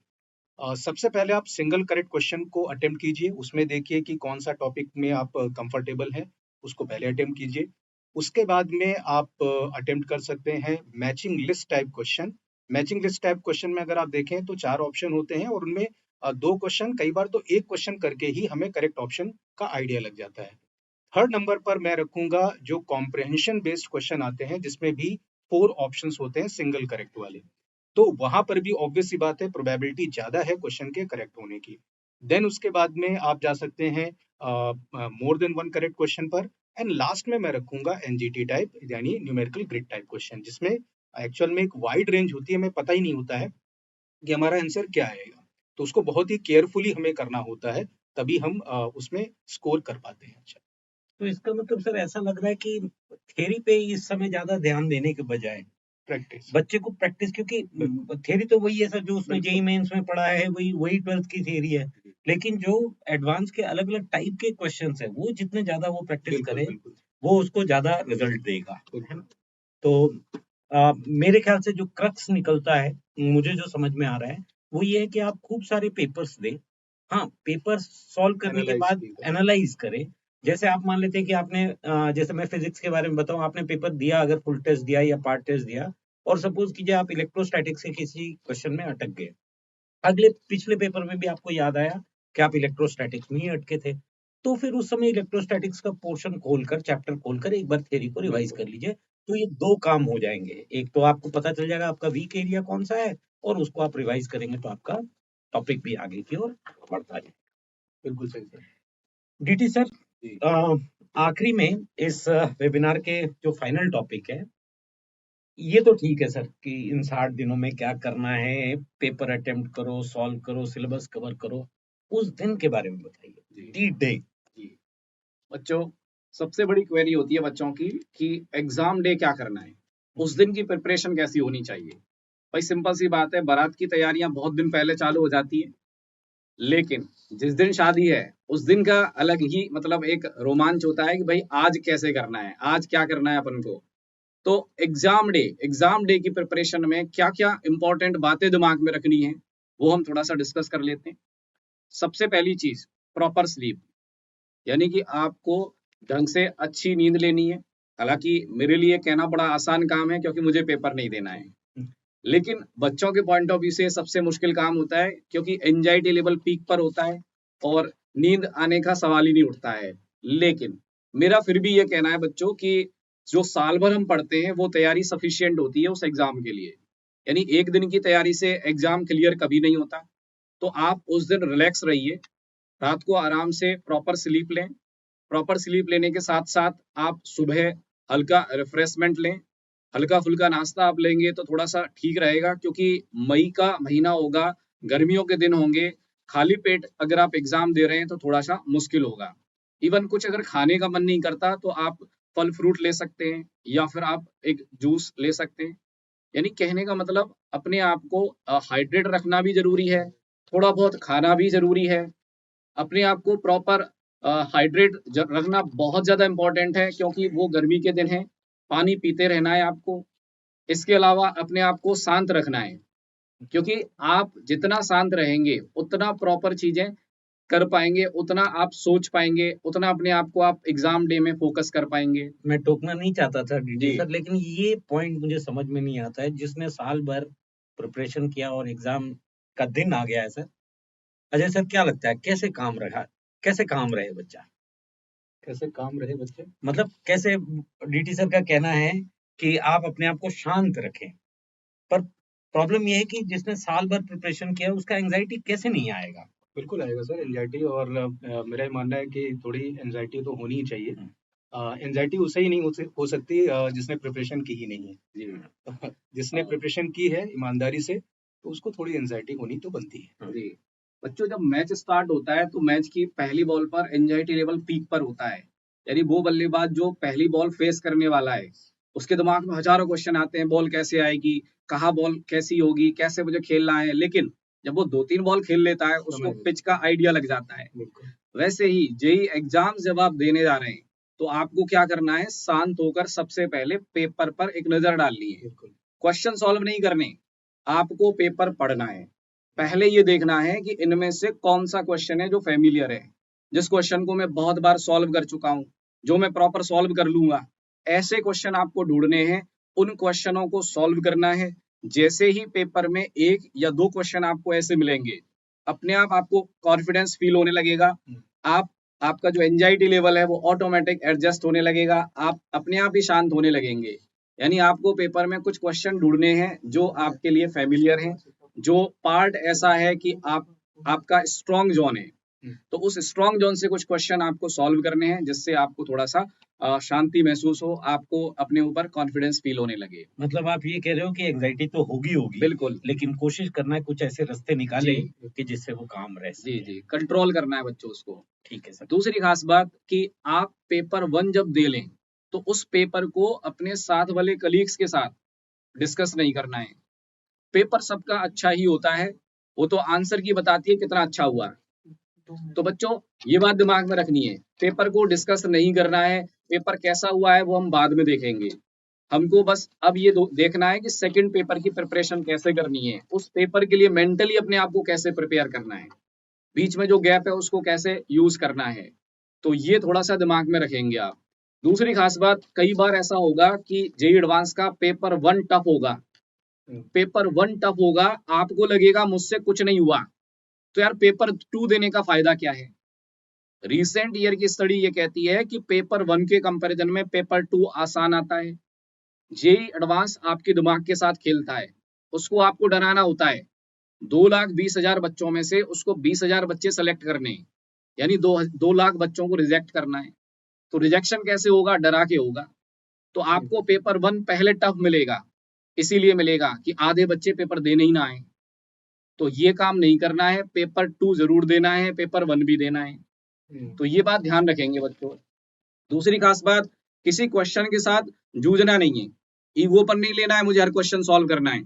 सबसे पहले आप सिंगल करेक्ट क्वेश्चन को अटेम्प्ट कीजिए, उसमें देखिए कि कौन सा टॉपिक में आप कंफर्टेबल हैं, उसको पहले अटेम्प्ट कीजिए। उसके बाद में आप अटेम्प्ट कर सकते हैं matching list type question. Matching list type question में अगर आप देखें तो 4 ऑप्शन होते हैं और उनमें 2 क्वेश्चन, कई बार तो 1 क्वेश्चन करके ही हमें करेक्ट ऑप्शन का आइडिया लग जाता है। थर्ड नंबर पर मैं रखूंगा जो कॉम्प्रिहेंशन बेस्ड क्वेश्चन आते हैं जिसमें भी 4 ऑप्शंस होते हैं सिंगल करेक्ट वाले। तो वहां पर भी ऑब्वियस सी बात है, प्रोबेबिलिटी ज्यादा है क्वेश्चन के करेक्ट होने की। देन उसके बाद में आप जा सकते हैं more than one correct question पर। एंड लास्ट में मैं रखूंगा एनजीटी टाइप यानी न्यूमेरिकल ग्रिड टाइप क्वेश्चन, जिसमें एक्चुअल में एक वाइड रेंज होती है, हमें पता ही नहीं होता है कि हमारा आंसर क्या आएगा। तो उसको बहुत ही केयरफुली हमें करना होता है तभी हम उसमें स्कोर कर पाते हैं। अच्छा, तो इसका मतलब सर ऐसा लग रहा है कि थ्योरी पे इस समय ज्यादा ध्यान देने के बजाय प्रैक्टिस। बच्चे को प्रैक्टिस, क्योंकि बिल्कुल थ्योरी तो वही है सर जो उसने जेई बिल्कुल मेंस में पढ़ा है, वही वही 12th की थ्योरी है, लेकिन जो एडवांस के अलग अलग टाइप के क्वेश्चंस है वो जितने ज्यादा वो प्रैक्टिस बिल्कुल करे बिल्कुल वो उसको ज्यादा रिजल्ट देगा, है बिल्कुल। ना? तो मेरे ख्याल से जो क्रक्स निकलता है, मुझे जो समझ में आ रहा है वो ये है कि आप खूब सारे पेपर्स दें। हाँ, पेपर सॉल्व करने के एनालाइज बाद भी करें। एनालाइज करें। जैसे आप मान लेते हैं कि आपने जैसे मैं फिजिक्स के बारे में बताऊं, आपने पेपर दिया, अगर फुल टेस्ट दिया या पार्ट टेस्ट दिया, और सपोज कीजिए आप इलेक्ट्रोस्टैटिक्स के किसी क्वेश्चन में अटक गए, अगले पिछले पेपर में भी आपको याद आया कि आप इलेक्ट्रोस्टैटिक्स में ही अटके थे, तो फिर उस समय इलेक्ट्रोस्टैटिक्स का पोर्शन खोलकर, चैप्टर खोलकर एक बार थ्योरी को रिवाइज कर बिल्कुल लीजिए। तो ये दो काम हो जाएंगे, एक तो आपको पता चल जाएगा आपका वीक एरिया कौन सा है, और उसको आप रिवाइज करेंगे तो आपका टॉपिक भी आगे की ओर बढ़ता जाएगा। बिल्कुल सही सर। डीटी सर, जी आखिरी में इस वेबिनार के जो फाइनल टॉपिक है, ये तो ठीक है सर कि इन 60 दिनों में क्या करना है, पेपर अटेम्प्ट करो, सॉल्व करो, सिलेबस कवर करो। उस दिन के बारे में बताइए, जी दी डे। जी बच्चों, सबसे बड़ी क्वेरी होती है बच्चों की कि एग्जाम डे क्या करना है, उस दिन की प्रिपरेशन कैसी होनी चाहिए। भाई सिंपल सी बात है, बारात की तैयारियां बहुत दिन पहले चालू हो जाती है, लेकिन जिस दिन शादी है उस दिन का अलग ही मतलब एक रोमांच होता है कि भाई आज कैसे करना है, आज क्या करना है अपन को। तो एग्जाम डे की प्रिपरेशन में क्या क्या इंपॉर्टेंट बातें दिमाग में रखनी है वो हम थोड़ा सा डिस्कस कर लेते हैं। सबसे पहली चीज, प्रॉपर स्लीप, यानी कि आपको ढंग से अच्छी नींद लेनी है। हालांकि मेरे लिए कहना बड़ा आसान काम है क्योंकि मुझे पेपर नहीं देना है, लेकिन बच्चों के पॉइंट ऑफ व्यू से सबसे मुश्किल काम होता है क्योंकि एंजाइटी लेवल पीक पर होता है और नींद आने का सवाल ही नहीं उठता है। लेकिन मेरा फिर भी ये कहना है बच्चों कि जो साल भर हम पढ़ते हैं वो तैयारी सफिशिएंट होती है उस एग्जाम के लिए। यानी एक दिन की तैयारी से एग्जाम क्लियर कभी नहीं होता। तो आप उस दिन रिलैक्स रहिए, रात को आराम से प्रॉपर स्लीप लें। प्रॉपर स्लीप लेने के साथ साथ आप सुबह हल्का रिफ्रेशमेंट लें, हल्का फुल्का नाश्ता आप लेंगे तो थोड़ा सा ठीक रहेगा, क्योंकि मई का महीना होगा, गर्मियों के दिन होंगे, खाली पेट अगर आप एग्जाम दे रहे हैं तो थोड़ा सा मुश्किल होगा। इवन कुछ अगर खाने का मन नहीं करता तो आप फल फ्रूट ले सकते हैं या फिर आप एक जूस ले सकते हैं। यानी कहने का मतलब अपने आप को हाइड्रेट रखना भी जरूरी है, थोड़ा बहुत खाना भी जरूरी है। अपने आप को प्रॉपर हाइड्रेट रखना बहुत ज्यादा इंपॉर्टेंट है क्योंकि वो गर्मी के दिन है, पानी पीते रहना है आपको। इसके अलावा अपने आप को शांत रखना है, क्योंकि आप जितना शांत रहेंगे उतना प्रॉपर चीजें कर पाएंगे, उतना आप सोच पाएंगे, उतना अपने आप को आप एग्जाम डे में फोकस कर पाएंगे। मैं टोकना नहीं चाहता था डीडी जी सर, लेकिन ये पॉइंट मुझे समझ में नहीं आता है, जिसने साल भर प्रिपरेशन किया और एग्जाम का दिन आ गया है सर। अजय सर, क्या लगता है कैसे काम रहा, कैसे काम रहे बच्चा? कैसे काम रहे बच्चे। मतलब कैसे, डीटी सर का कहना है कि आप अपने आप को शांत रखें, पर प्रॉब्लम ये है कि जिसने साल भर प्रिपरेशन किया उसका एंजाइटी कैसे नहीं आएगा? बिल्कुल आएगा सर एंजाइटी, और मेरा ये मानना है कि थोड़ी एंजाइटी तो होनी ही चाहिए। एंजाइटी उसे ही नहीं हो सकती जिसने प्रिपरेशन की ही नहीं है। जी जिसने प्रिपरेशन की है ईमानदारी से, तो उसको थोड़ी एंजाइटी होनी तो बनती है। जी बच्चों, जब मैच स्टार्ट होता है तो मैच की पहली बॉल पर एंजाइटी लेवल पीक पर होता है। यानी वो बल्लेबाज जो पहली बॉल फेस करने वाला है उसके दिमाग में हजारों क्वेश्चन आते हैं, बॉल कैसे आएगी, कहाँ बॉल कैसी होगी, कैसे मुझे खेलना है। लेकिन जब वो 2-3 बॉल खेल लेता है उसको समझ पिच का आइडिया लग जाता है। बिल्कुल वैसे ही जेई एग्जाम जब आप देने जा रहे हैं तो आपको क्या करना है, शांत होकर सबसे पहले पेपर पर एक नजर डालनी है। बिल्कुल क्वेश्चन सॉल्व नहीं करने, आपको पेपर पढ़ना है। पहले ये देखना है कि इनमें से कौन सा क्वेश्चन है जो फेमिलियर है, जिस क्वेश्चन को मैं बहुत बार सॉल्व कर चुका हूं, जो मैं प्रॉपर सॉल्व कर लूंगा। ऐसे क्वेश्चन आपको ढूंढने हैं, उन क्वेश्चनों को सॉल्व करना है। जैसे ही पेपर में 1 या 2 क्वेश्चन आपको ऐसे मिलेंगे, अपने आप आपको कॉन्फिडेंस फील होने लगेगा। आप आपका जो एंजाइटी लेवल है वो ऑटोमेटिक एडजस्ट होने लगेगा, आप अपने आप ही शांत होने लगेंगे। यानी आपको पेपर में कुछ क्वेश्चन ढूंढने हैं जो आपके लिए फेमिलियर हैं, जो पार्ट ऐसा है कि आप आपका स्ट्रॉन्ग जोन है। तो उस स्ट्रॉन्ग जोन से कुछ क्वेश्चन आपको सॉल्व करने हैं, जिससे आपको थोड़ा सा शांति महसूस हो, आपको अपने ऊपर कॉन्फिडेंस फील होने लगे। मतलब आप ये कह रहे हो कि एंजाइटी तो होगी बिल्कुल लेकिन कोशिश करना है कुछ ऐसे रास्ते निकाले जी कि जिससे वो काम रह जी सके। जी, कंट्रोल करना है बच्चों उसको। ठीक है सर। दूसरी खास बात कि आप पेपर 1 जब दे लें, तो उस पेपर को अपने साथ वाले कलीग्स के साथ डिस्कस नहीं करना है। पेपर सबका अच्छा ही होता है, वो तो आंसर की बताती है कितना अच्छा हुआ। तो बच्चों ये बात दिमाग में रखनी है, पेपर को डिस्कस नहीं करना है, पेपर कैसा हुआ है वो हम बाद में देखेंगे। हमको बस अब ये देखना है कि सेकंड पेपर की प्रिपरेशन कैसे करनी है, उस पेपर के लिए मेंटली अपने आप को कैसे प्रिपेयर करना है, बीच में जो गैप है उसको कैसे यूज करना है। तो ये थोड़ा सा दिमाग में रखेंगे आप। दूसरी खास बात, कई बार ऐसा होगा कि जेई एडवांस का पेपर 1 टफ होगा, पेपर 1 टफ होगा, आपको लगेगा मुझसे कुछ नहीं हुआ, तो यार पेपर 2 देने का फायदा क्या है। रिसेंट ईयर की स्टडी ये कहती है कि पेपर 1 के कंपैरिजन में पेपर 2 आसान आता है। जेई एडवांस आपके दिमाग के साथ खेलता है, उसको आपको डराना होता है। 2,20,000 बच्चों में से उसको 20,000 बच्चे सेलेक्ट करने हैं, यानी 2 लाख बच्चों को रिजेक्ट करना है। तो रिजेक्शन कैसे होगा, डरा के होगा। तो आपको पेपर 1 पहले टफ मिलेगा, इसीलिए मिलेगा कि आधे बच्चे पेपर देने ही ना आए। तो ये काम नहीं करना है, पेपर 2 जरूर देना है, पेपर 1 भी देना है। तो ये बात ध्यान रखेंगे बच्चों। दूसरी खास बात, किसी क्वेश्चन के साथ जूझना नहीं है, ईगो पर नहीं लेना है मुझे हर क्वेश्चन सॉल्व करना है।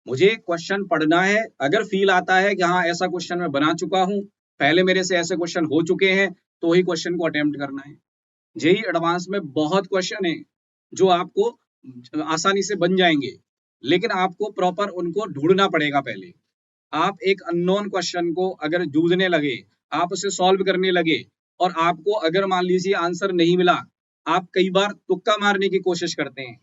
मुझे क्वेश्चन पढ़ना है, अगर फील आता है कि हाँ ऐसा क्वेश्चन मैं बना चुका हूँ, पहले मेरे से ऐसे क्वेश्चन हो चुके हैं, तो वही क्वेश्चन को अटेम्प्ट करना है। जेई एडवांस में बहुत क्वेश्चन है जो आपको आसानी से बन जाएंगे, लेकिन आपको प्रॉपर उनको ढूंढना पड़ेगा पहले। आप एक अननोन क्वेश्चन को अगर जूझने लगे, आप उसे सॉल्व करने लगे और आपको अगर मान लीजिए आंसर नहीं मिला, आप कई बार तुक्का मारने की कोशिश करते हैं।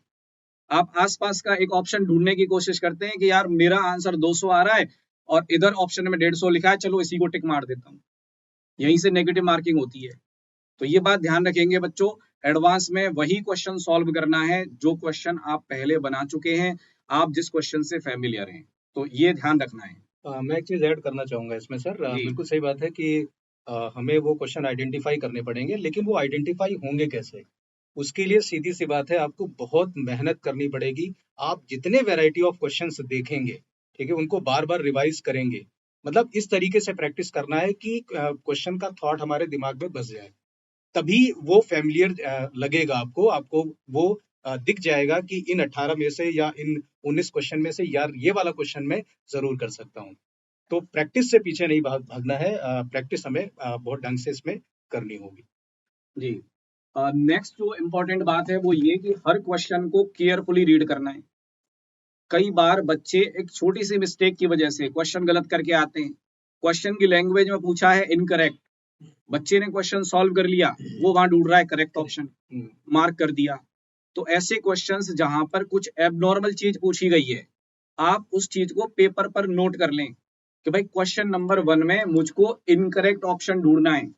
आप आसपास का एक ऑप्शन ढूंढने की कोशिश करते हैं कि यार मेरा आंसर 200 आ रहा है और इधर ऑप्शन में 150 लिखा है, चलो इसी को टिक मार देता हूँ। यहीं से नेगेटिव मार्किंग होती है। तो ये बात ध्यान रखेंगे बच्चों, एडवांस में वही क्वेश्चन सॉल्व करना है जो क्वेश्चन आप पहले बना चुके हैं, आप जिस क्वेश्चन से फैमिलियर हैं। तो ये ध्यान रखना है। मैं एक चीज ऐड करना चाहूंगा इसमें सर। जी बिल्कुल सही बात है कि हमें वो क्वेश्चन आइडेंटिफाई करने पड़ेंगे, लेकिन वो आइडेंटिफाई होंगे कैसे? उसके लिए सीधी सी बात है, आपको बहुत मेहनत करनी पड़ेगी। आप जितने वैरायटी ऑफ क्वेश्चंस देखेंगे, ठीक है, उनको बार बार रिवाइज करेंगे। मतलब इस तरीके से प्रैक्टिस करना है कि क्वेश्चन का थॉट हमारे दिमाग में बस जाए, तभी वो फैमिलियर लगेगा आपको। आपको वो दिख जाएगा कि इन 18 में से या इन 19 क्वेश्चन में से यार ये वाला क्वेश्चन मैं जरूर कर सकता हूँ। तो प्रैक्टिस से पीछे नहीं भागना है, प्रैक्टिस हमें बहुत ढंग से इसमें करनी होगी। जी। नेक्स्ट जो इम्पोर्टेंट बात है वो ये कि हर क्वेश्चन को केयरफुली रीड करना है। कई बार बच्चे एक छोटी सी मिस्टेक की वजह से क्वेश्चन गलत करके आते हैं। क्वेश्चन की लैंग्वेज में पूछा है इनकरेक्ट, बच्चे ने क्वेश्चन सॉल्व कर लिया, वो वहां ढूंढ रहा है करेक्ट ऑप्शन, मार्क कर दिया। तो ऐसे क्वेश्चंस जहां पर कुछ एबनॉर्मल चीज पूछी गई है, आप उस चीज को पेपर पर नोट कर लें कि भाई क्वेश्चन नंबर 1 में मुझको इनकरेक्ट ऑप्शन ढूंढना है,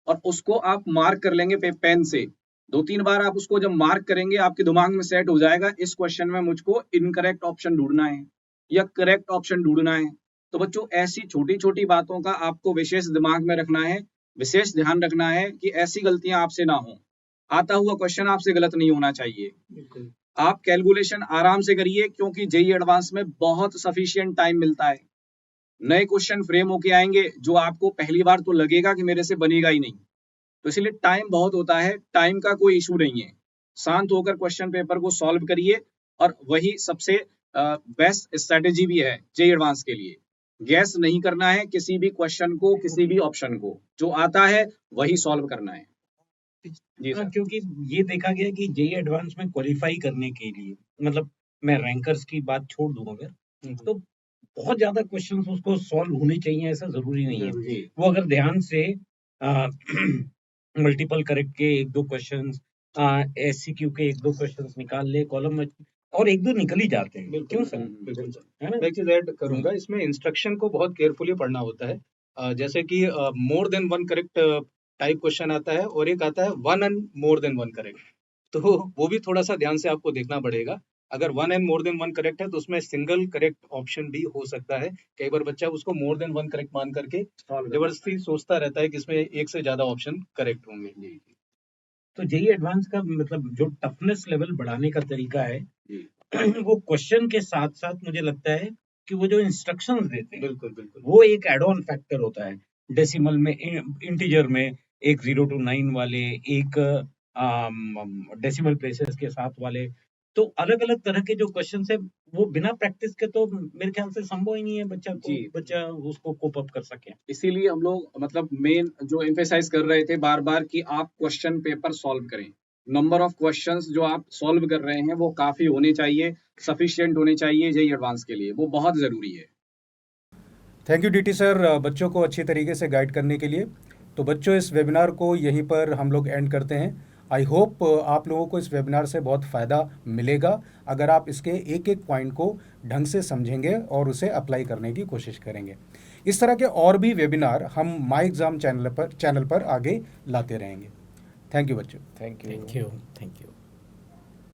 और उसको आप मार्क कर लेंगे पेन से। 2-3 बार आप उसको जब मार्क करेंगे, आपके दिमाग में सेट हो जाएगा इस क्वेश्चन में मुझको इनकरेक्ट ऑप्शन ढूंढना है या करेक्ट ऑप्शन ढूंढना है। तो बच्चों ऐसी छोटी छोटी बातों का आपको विशेष दिमाग में रखना है, विशेष ध्यान रखना है कि ऐसी गलतियां आपसे ना हो। आता हुआ क्वेश्चन आपसे गलत नहीं होना चाहिए। बिल्कुल। आप कैलकुलेशन आराम से करिए, क्योंकि जेई एडवांस में बहुत सफिशिएंट टाइम मिलता है। नए क्वेश्चन फ्रेम होके आएंगे जो आपको पहली बार तो लगेगा कि मेरे से बनेगा ही नहीं, तो इसलिए टाइम बहुत होता है, टाइम का कोई इशू नहीं है। शांत होकर क्वेश्चन पेपर को सॉल्व करिए, और वही सबसे बेस्ट स्ट्रेटेजी भी है जेई एडवांस के लिए। गैस नहीं करना है किसी भी क्वेश्चन को, किसी भी ऑप्शन को, जो आता है वही सॉल्व करना है। जी सर। क्योंकि ये देखा गया कि जेई एडवांस में क्वालिफाई करने के लिए, मतलब मैं रैंकर्स की बात छोड़ दूं अगर, तो बहुत ज्यादा क्वेश्चंस उसको सॉल्व होने चाहिए ऐसा जरूरी नहीं है। जी वो अगर ध्यान से मल्टीपल करेक्ट के 1-2 क्वेश्चंस, एससीक्यू के 1-2 क्वेश्चंस निकाल ले कॉलम में, और 1-2 निकल ही जाते हैं। क्यों सर? बिल्कुल सर। है ना? मैं एक चीज ऐड करूंगा, इसमें इंस्ट्रक्शन को बहुत केयरफुली पढ़ना होता है। जैसे कि more than one correct type question आता है, और एक आता है one and more than one correct. तो वो भी थोड़ा सा ध्यान से आपको देखना पड़ेगा। अगर one and more than one correct है तो उसमें सिंगल करेक्ट ऑप्शन भी हो सकता है। कई बार बच्चा उसको मोर देन वन करेक्ट मान करके जबरदस्ती सोचता रहता है कि इसमें एक से ज्यादा ऑप्शन करेक्ट होंगे। जी तो जेई एडवांस का मतलब जो टफनेस लेवल बढ़ाने का तरीका है जी वो क्वेश्चन के साथ साथ मुझे लगता है कि वो जो इंस्ट्रक्शंस देते हैं बिल्कुल बिल्कुल। वो एक एड ऑन फैक्टर होता है। डेसिमल में, इंटीजर में एक 0 to 9 वाले, एक डेसिमल प्लेसेस के साथ वाले, तो अलग अलग तरह के जो क्वेश्चन है वो बिना प्रैक्टिस के तो मेरे ख्याल से संभव ही नहीं है बच्चा उसको कोप अप कर सके। इसीलिए हम लोग मतलब मेन जो एम्फेसाइज कर रहे थे बार बार कि आप क्वेश्चन पेपर सॉल्व करें। नंबर ऑफ क्वेश्चंस जो आप सॉल्व कर रहे हैं वो काफी होने चाहिए, सफिशिएंट होने चाहिए जेई एडवांस के लिए, वो बहुत जरूरी है। थैंक यू डीटी सर, बच्चों को अच्छी तरीके से गाइड करने के लिए। तो बच्चों, इस वेबिनार को यहीं पर हम लोग एंड करते हैं। आई होप आप लोगों को इस वेबिनार से बहुत फ़ायदा मिलेगा अगर आप इसके एक एक पॉइंट को ढंग से समझेंगे और उसे अप्लाई करने की कोशिश करेंगे। इस तरह के और भी वेबिनार हम माई एग्ज़ाम चैनल पर आगे लाते रहेंगे। थैंक यू बच्चों। Thank you.